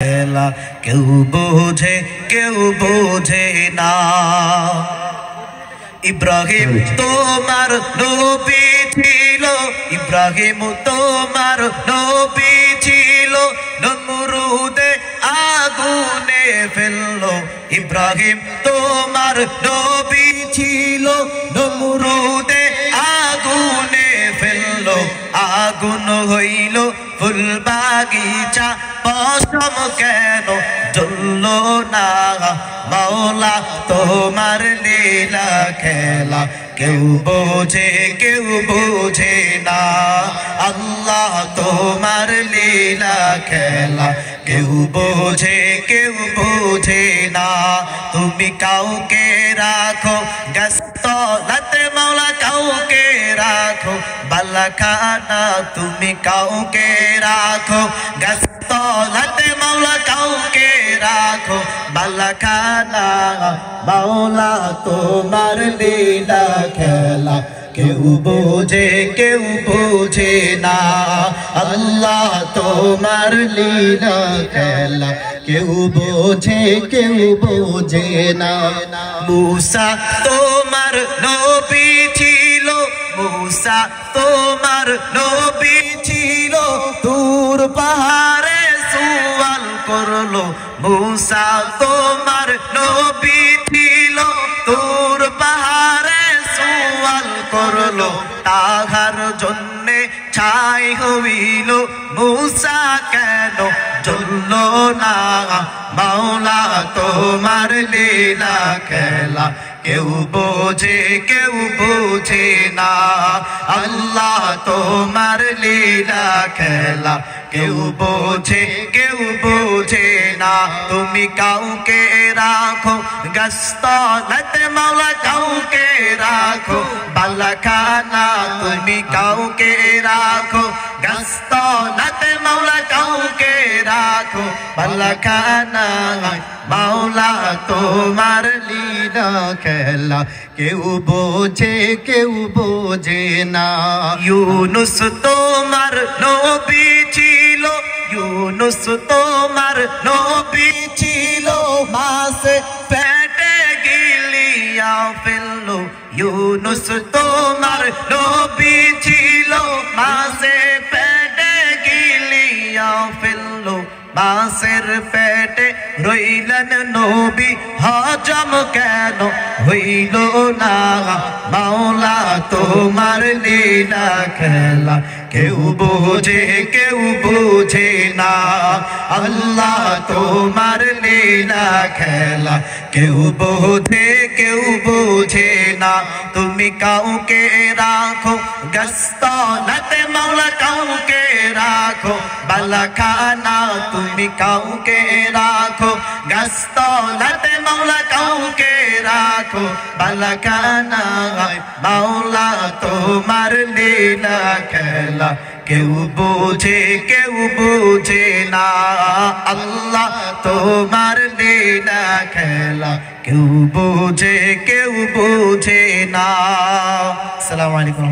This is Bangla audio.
খেলা কেউ বোঝে না। ইব্রাহিম তোমার নবী ছিল, ইব্রাহিম তোমার নবী ছিল, নমরুদে আগুনে ফেললো। ইব্রাহিম তোমার নবী ছিল, নমরুদে আগুনে ফেললো। আগুন হইল ফুল বাগিচা, পশম কেন জ্বললো না? মাওলা তোমার লীলা খেলা কেউ বোঝে না। আল্লাহ তোমার লীলা খেলা কেউ বোঝে না। তুমি কাউকে রাখো গাছতলাতে মাওলা, কাউকে রাখো বালাখানা। তুমি কাউকে রাখো গাছতলাতে মাওলা, কাউকে রাখো বালাখানা। মাওলা তোমার লীলা খেলা কেউ বোঝে না। আল্লাহ তোমার লীলা খেলা কেউ বোঝে না। মূসা তোমার নবী ছিল, মূসা তোমার নবী ছিল, তুর পাহাড়ে সুয়াল করলো। মূসা তোমার নবী ছিল, তুর পাহাড়ে সুয়াল করলো। তাহার জন্যে ছাই হইল, মূসা কেন জ্বললো না? মাওলা তোমার লীলা খেলা কেউ বোঝে না। আল্লাহ তোমার লীলা খেলা কেউ বোঝে না। তুমি কাউকে রাখো গাছতলাতে মাওলা, কাউকে রাখো বালাখানা। তুমি কাউকে রাখো গাছতলাতে মাওলা, কাউকে রাখো বালাখানা। মাওলা তোমার লীলা খেলা কেউ বোঝে না। ইউনুস তোমার নবী ছিল, ইউনুস তোমার নবী ছিল, মাছে পেটে গিলিয়া ফেললো। ইউনুস তোমার নবী ছিল, মাছে পেটে গিলিয়া ফেললো। মাছের পেটে রইলেন নবী, হজম কেন হইল না? মাওলা তোমার লীলা খেলা কেউ বোঝে না। আল্লাহ তোমার লীলা খেলা কেউ বোঝে না। তুমি কাউকে রাখো গাছতলাতে মাওলা, কাউকে রাখো বালাখানা। তুমি কাউকে রাখো গাছতলাতে মাওলা, কাউকে রাখো বালাখানা। মাওলা তোমার লীলা খেলা কেউ বোঝে না। আল্লাহ তোমার লীলা খেলা কেউ বোঝে না। আসসালামু আলাইকুম।